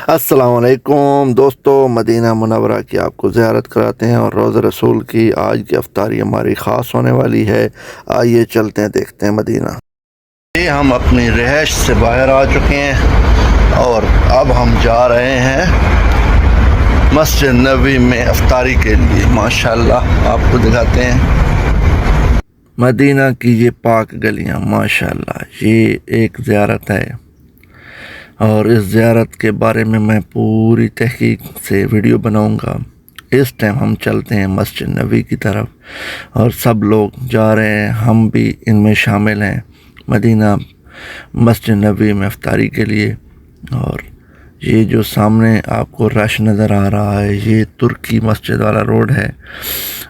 السلام علیکم دوستو، مدینہ منورہ کی آپ کو زیارت کراتے ہیں اور روزہ رسول کی آج کی افطاری ہماری خاص ہونے والی ہے۔ آئیے چلتے ہیں، دیکھتے ہیں مدینہ۔ یہ ہم اپنی رہائش سے باہر آ چکے ہیں اور اب ہم جا رہے ہیں مسجد نبوی میں افطاری کے لیے۔ ماشاءاللہ آپ کو دکھاتے ہیں مدینہ کی یہ پاک گلیاں۔ ماشاءاللہ یہ ایک زیارت ہے اور اس زیارت کے بارے میں پوری تحقیق سے ویڈیو بناؤں گا۔ اس ٹائم ہم چلتے ہیں مسجد نبوی کی طرف اور سب لوگ جا رہے ہیں، ہم بھی ان میں شامل ہیں مدینہ مسجد نبوی میں افطاری کے لیے۔ اور یہ جو سامنے آپ کو رش نظر آ رہا ہے، یہ ترکی مسجد والا روڈ ہے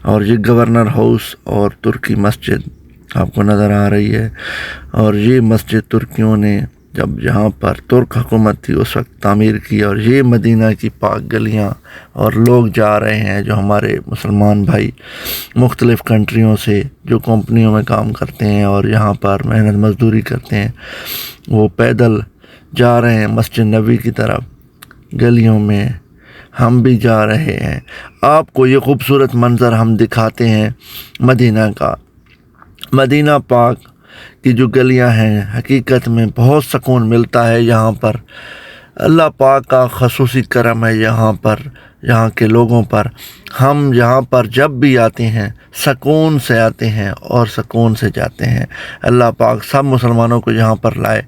اور یہ گورنر ہاؤس اور ترکی مسجد آپ کو نظر آ رہی ہے۔ اور یہ مسجد ترکیوں نے جب یہاں پر ترک حکومت تھی اس وقت تعمیر کی، اور یہ مدینہ کی پاک گلیاں اور لوگ جا رہے ہیں جو ہمارے مسلمان بھائی مختلف کنٹریوں سے جو کمپنیوں میں کام کرتے ہیں اور یہاں پر محنت مزدوری کرتے ہیں، وہ پیدل جا رہے ہیں مسجد نبوی کی طرف گلیوں میں۔ ہم بھی جا رہے ہیں، آپ کو یہ خوبصورت منظر ہم دکھاتے ہیں مدینہ کا۔ مدینہ پاک کی جو گلیاں ہیں، حقیقت میں بہت سکون ملتا ہے یہاں پر۔ اللہ پاک کا خصوصی کرم ہے یہاں پر، یہاں کے لوگوں پر۔ ہم یہاں پر جب بھی آتے ہیں سکون سے آتے ہیں اور سکون سے جاتے ہیں۔ اللہ پاک سب مسلمانوں کو یہاں پر لائے۔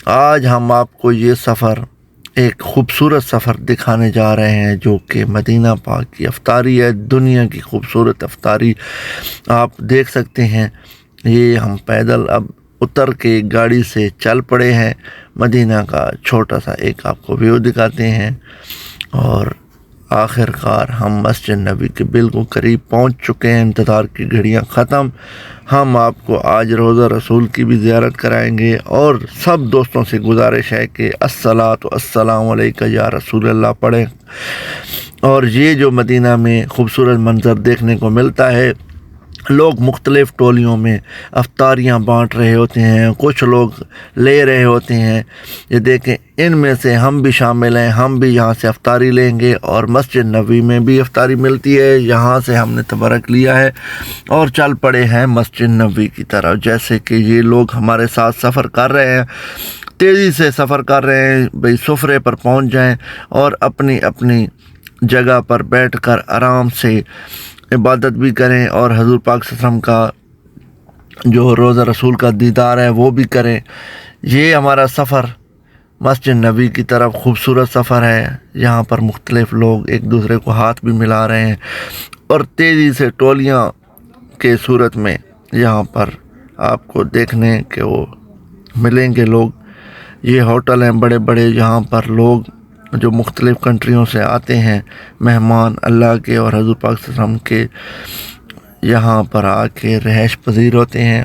آج ہم آپ کو یہ سفر، ایک خوبصورت سفر دکھانے جا رہے ہیں جو کہ مدینہ پاک کی افطاری ہے، دنیا کی خوبصورت افطاری آپ دیکھ سکتے ہیں۔ یہ ہم پیدل اب اتر کے گاڑی سے چل پڑے ہیں، مدینہ کا چھوٹا سا ایک آپ کو ویو دکھاتے ہیں اور آخر کار ہم مسجد نبوی کے بالکل قریب پہنچ چکے ہیں۔ انتظار کی گھڑیاں ختم۔ ہم آپ کو آج روزہ رسول کی بھی زیارت کرائیں گے اور سب دوستوں سے گزارش ہے کہ الصلاۃ والسلام علیک یا رسول اللہ پڑھیں۔ اور یہ جو مدینہ میں خوبصورت منظر دیکھنے کو ملتا ہے، لوگ مختلف ٹولیوں میں افطاریاں بانٹ رہے ہوتے ہیں، کچھ لوگ لے رہے ہوتے ہیں۔ یہ دیکھیں، ان میں سے ہم بھی شامل ہیں، ہم بھی یہاں سے افطاری لیں گے اور مسجد نبوی میں بھی افطاری ملتی ہے، یہاں سے ہم نے تبرک لیا ہے اور چل پڑے ہیں مسجد نبوی کی طرف۔ جیسے کہ یہ لوگ ہمارے ساتھ سفر کر رہے ہیں، تیزی سے سفر کر رہے ہیں بھئی سفرے پر پہنچ جائیں اور اپنی اپنی جگہ پر بیٹھ کر آرام سے عبادت بھی کریں اور حضور پاک صلی اللہ علیہ وسلم کا جو روزہ رسول کا دیدار ہے وہ بھی کریں۔ یہ ہمارا سفر مسجد نبوی کی طرف خوبصورت سفر ہے۔ یہاں پر مختلف لوگ ایک دوسرے کو ہاتھ بھی ملا رہے ہیں اور تیزی سے ٹولیاں کے صورت میں یہاں پر آپ کو دیکھنے کے وہ ملیں گے لوگ۔ یہ ہوٹل ہیں بڑے بڑے، یہاں پر لوگ جو مختلف کنٹریوں سے آتے ہیں، مہمان اللہ کے اور حضور پاک صلی اللہ علیہ وسلم کے، یہاں پر آ کے رہائش پذیر ہوتے ہیں۔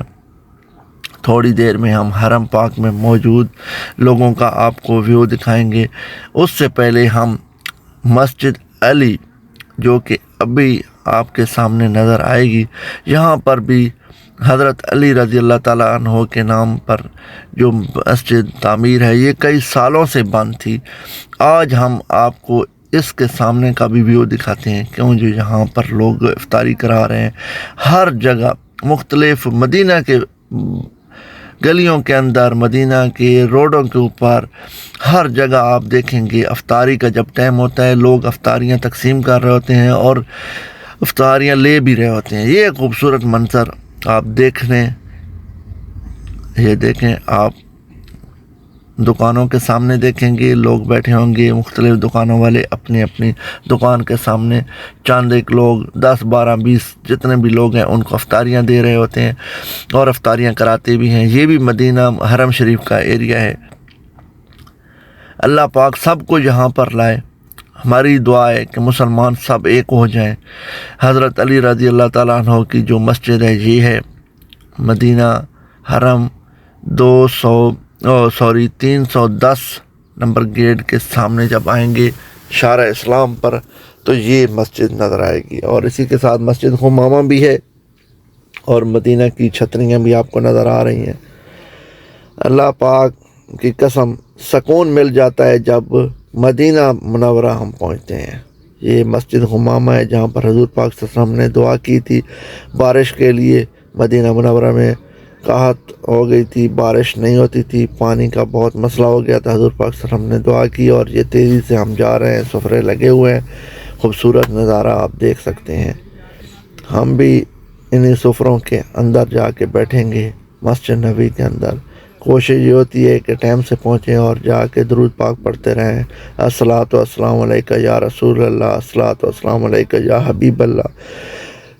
تھوڑی دیر میں ہم حرم پاک میں موجود لوگوں کا آپ کو ویو دکھائیں گے۔ اس سے پہلے ہم مسجد علی جو کہ ابھی آپ کے سامنے نظر آئے گی، یہاں پر بھی حضرت علی رضی اللہ تعالیٰ عنہ کے نام پر جو مسجد تعمیر ہے، یہ کئی سالوں سے بند تھی۔ آج ہم آپ کو اس کے سامنے کا بھی ویو دکھاتے ہیں، کیوں جو یہاں پر لوگ افطاری کرا رہے ہیں۔ ہر جگہ مختلف مدینہ کے گلیوں کے اندر، مدینہ کے روڈوں کے اوپر، ہر جگہ آپ دیکھیں گے افطاری کا جب ٹائم ہوتا ہے لوگ افطاریاں تقسیم کر رہے ہوتے ہیں اور افطاریاں لے بھی رہے ہوتے ہیں۔ یہ خوبصورت منظر آپ دیکھیں، یہ دیکھیں، آپ دکانوں کے سامنے دیکھیں گے لوگ بیٹھے ہوں گے، مختلف دکانوں والے اپنی اپنی دکان کے سامنے چند ایک لوگ 10 12 20 جتنے بھی لوگ ہیں ان کو افطاریاں دے رہے ہوتے ہیں اور افطاریاں کراتے بھی ہیں۔ یہ بھی مدینہ حرم شریف کا ایریا ہے۔ اللہ پاک سب کو یہاں پر لائے۔ ہماری دعا ہے کہ مسلمان سب ایک ہو جائیں۔ حضرت علی رضی اللہ تعالیٰ عنہ کی جو مسجد ہے یہ ہے مدینہ حرم 310 نمبر گیٹ کے سامنے جب آئیں گے شارع اسلام پر تو یہ مسجد نظر آئے گی، اور اسی کے ساتھ مسجد حمامہ بھی ہے اور مدینہ کی چھتریاں بھی آپ کو نظر آ رہی ہیں۔ اللہ پاک کی قسم سکون مل جاتا ہے جب مدینہ منورہ ہم پہنچتے ہیں۔ یہ مسجد حمامہ ہے جہاں پر حضور پاک صلی اللہ علیہ وسلم نے دعا کی تھی بارش کے لیے۔ مدینہ منورہ میں قحط ہو گئی تھی، بارش نہیں ہوتی تھی، پانی کا بہت مسئلہ ہو گیا تھا، حضور پاک صلی اللہ علیہ وسلم نے دعا کی اور یہ تیزی سے ہم جا رہے ہیں، سفرے لگے ہوئے ہیں، خوبصورت نظارہ آپ دیکھ سکتے ہیں۔ ہم بھی انہی سفروں کے اندر جا کے بیٹھیں گے مسجد نبی کے اندر۔ کوشش یہ ہوتی ہے کہ ٹائم سے پہنچیں اور جا کے درود پاک پڑھتے رہیں، الصلاۃ والسلام علیکہ یا رسول اللہ، الصلاۃ والسلام علیکہ یا حبیب اللہ۔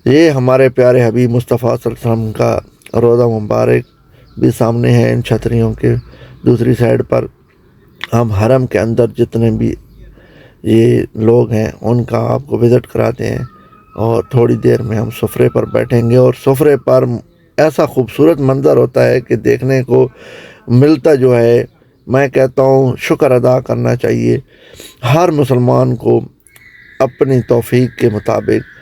یہ ہمارے پیارے حبیب مصطفیٰ صلی اللہ علیہ وسلم کا روضہ مبارک بھی سامنے ہے ان چھتریوں کے دوسری سائڈ پر۔ ہم حرم کے اندر جتنے بھی یہ لوگ ہیں ان کا آپ کو وزٹ کراتے ہیں، اور تھوڑی دیر میں ہم سفرے پر بیٹھیں گے، اور سفرے پر ایسا خوبصورت منظر ہوتا ہے کہ دیکھنے کو ملتا جو ہے، میں کہتا ہوں شکر ادا کرنا چاہیے۔ ہر مسلمان کو اپنی توفیق کے مطابق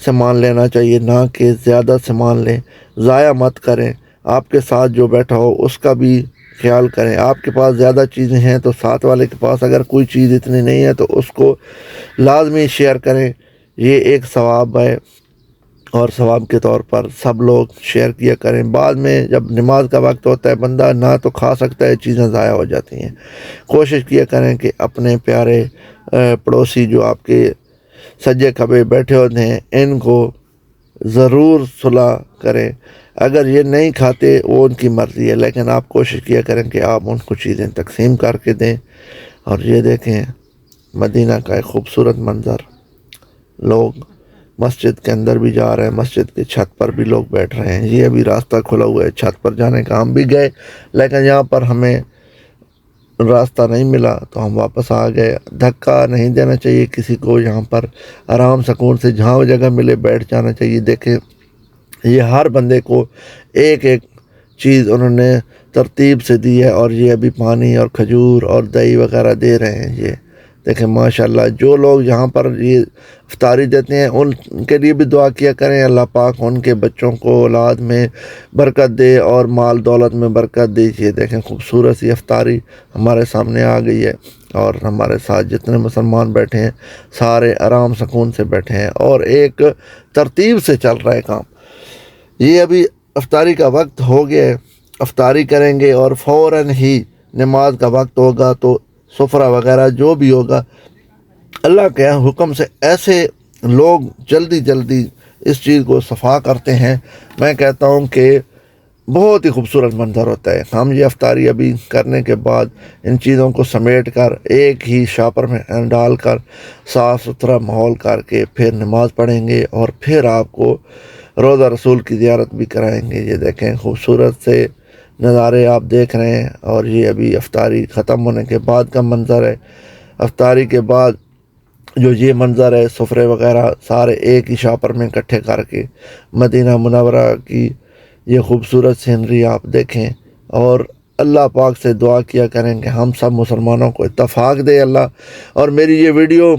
سامان لینا چاہیے، نہ کہ زیادہ سامان لیں، ضائع مت کریں۔ آپ کے ساتھ جو بیٹھا ہو اس کا بھی خیال کریں۔ آپ کے پاس زیادہ چیزیں ہیں تو ساتھ والے کے پاس اگر کوئی چیز اتنی نہیں ہے تو اس کو لازمی شیئر کریں، یہ ایک ثواب ہے، اور ثواب کے طور پر سب لوگ شیئر کیا کریں۔ بعد میں جب نماز کا وقت ہوتا ہے بندہ نہ تو کھا سکتا ہے، چیزیں ضائع ہو جاتی ہیں۔ کوشش کیا کریں کہ اپنے پیارے پڑوسی جو آپ کے سجے کھبے بیٹھے ہوتے ہیں ان کو ضرور صلح کریں۔ اگر یہ نہیں کھاتے وہ ان کی مرضی ہے، لیکن آپ کوشش کیا کریں کہ آپ ان کو چیزیں تقسیم کر کے دیں۔ اور یہ دیکھیں مدینہ کا ایک خوبصورت منظر، لوگ مسجد کے اندر بھی جا رہے ہیں، مسجد کے چھت پر بھی لوگ بیٹھ رہے ہیں۔ یہ ابھی راستہ کھلا ہوا ہے چھت پر جانے کا، ہم بھی گئے لیکن یہاں پر ہمیں راستہ نہیں ملا تو ہم واپس آ گئے۔ دھکا نہیں دینا چاہیے کسی کو، یہاں پر آرام سکون سے جہاں جگہ ملے بیٹھ جانا چاہیے۔ دیکھیں یہ ہر بندے کو ایک ایک چیز انہوں نے ترتیب سے دی ہے، اور یہ ابھی پانی اور کھجور اور دہی وغیرہ دے رہے ہیں۔ یہ دیکھیں ماشاءاللہ، جو لوگ یہاں پر یہ افطاری دیتے ہیں ان کے لیے بھی دعا کیا کریں، اللہ پاک ان کے بچوں کو اولاد میں برکت دے اور مال دولت میں برکت دیجیے۔ دیکھیں خوبصورت سی افطاری ہمارے سامنے آ گئی ہے، اور ہمارے ساتھ جتنے مسلمان بیٹھے ہیں سارے آرام سکون سے بیٹھے ہیں، اور ایک ترتیب سے چل رہا ہے کام۔ یہ ابھی افطاری کا وقت ہو گیا ہے، افطاری کریں گے اور فوراً ہی نماز کا وقت ہوگا تو سفرہ وغیرہ جو بھی ہوگا، اللہ کے حکم سے ایسے لوگ جلدی جلدی اس چیز کو صفا کرتے ہیں، میں کہتا ہوں کہ بہت ہی خوبصورت منظر ہوتا ہے۔ ہم یہ افطاری ابھی کرنے کے بعد ان چیزوں کو سمیٹ کر ایک ہی شاپر میں ڈال کر صاف ستھرا ماحول کر کے پھر نماز پڑھیں گے، اور پھر آپ کو روضہ رسول کی زیارت بھی کرائیں گے۔ یہ دیکھیں خوبصورت سے نظارے آپ دیکھ رہے ہیں، اور یہ ابھی افطاری ختم ہونے کے بعد کا منظر ہے۔ افطاری کے بعد جو یہ منظر ہے، سفرے وغیرہ سارے ایک ہی شاپر میں اکٹھے کر کے مدینہ منورہ کی یہ خوبصورت سینری آپ دیکھیں، اور اللہ پاک سے دعا کیا کریں کہ ہم سب مسلمانوں کو اتفاق دے اللہ۔ اور میری یہ ویڈیو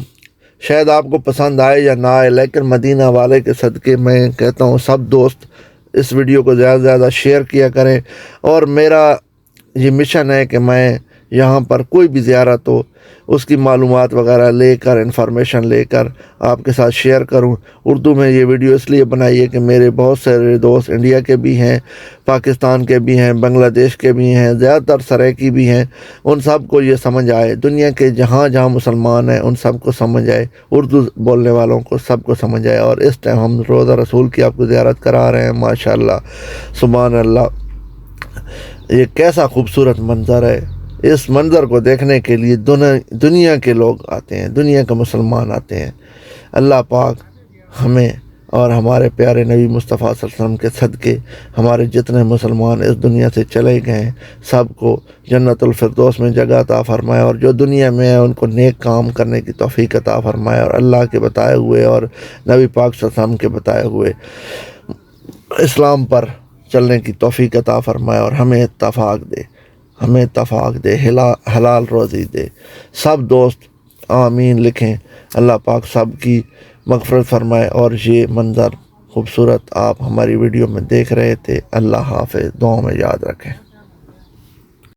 شاید آپ کو پسند آئے یا نہ آئے، لیکن مدینہ والے کے صدقے میں کہتا ہوں سب دوست اس ویڈیو کو زیادہ سے زیادہ شیئر کیا کریں، اور میرا یہ مشن ہے کہ میں یہاں پر کوئی بھی زیارت ہو اس کی معلومات وغیرہ لے کر، انفارمیشن لے کر آپ کے ساتھ شیئر کروں۔ اردو میں یہ ویڈیو اس لیے بنائی ہے کہ میرے بہت سارے دوست انڈیا کے بھی ہیں، پاکستان کے بھی ہیں، بنگلہ دیش کے بھی ہیں، زیادہ تر سرائیکی بھی ہیں، ان سب کو یہ سمجھ آئے، دنیا کے جہاں جہاں مسلمان ہیں ان سب کو سمجھ آئے، اردو بولنے والوں کو سب کو سمجھ آئے۔ اور اس ٹائم ہم روضہ رسول کی آپ کو زیارت کرا رہے ہیں، ماشاءاللہ سبحان اللہ۔ یہ کیسا خوبصورت منظر ہے، اس منظر کو دیکھنے کے لیے دنیا کے لوگ آتے ہیں، دنیا کے مسلمان آتے ہیں۔ اللہ پاک ہمیں اور ہمارے پیارے نبی مصطفیٰ صلی اللہ علیہ وسلم کے صدقے ہمارے جتنے مسلمان اس دنیا سے چلے گئے ہیں سب کو جنت الفردوس میں جگہ عطا فرمائے، اور جو دنیا میں ہیں ان کو نیک کام کرنے کی توفیق عطا فرمائے، اور اللہ کے بتائے ہوئے اور نبی پاک صلی اللہ علیہ وسلم کے بتائے ہوئے اسلام پر چلنے کی توفیق عطا فرمائے، اور ہمیں اتفاق دے، حلال روزی دے۔ سب دوست آمین لکھیں، اللہ پاک سب کی مغفرت فرمائے۔ اور یہ منظر خوبصورت آپ ہماری ویڈیو میں دیکھ رہے تھے، اللہ حافظ، دعاؤں میں یاد رکھیں۔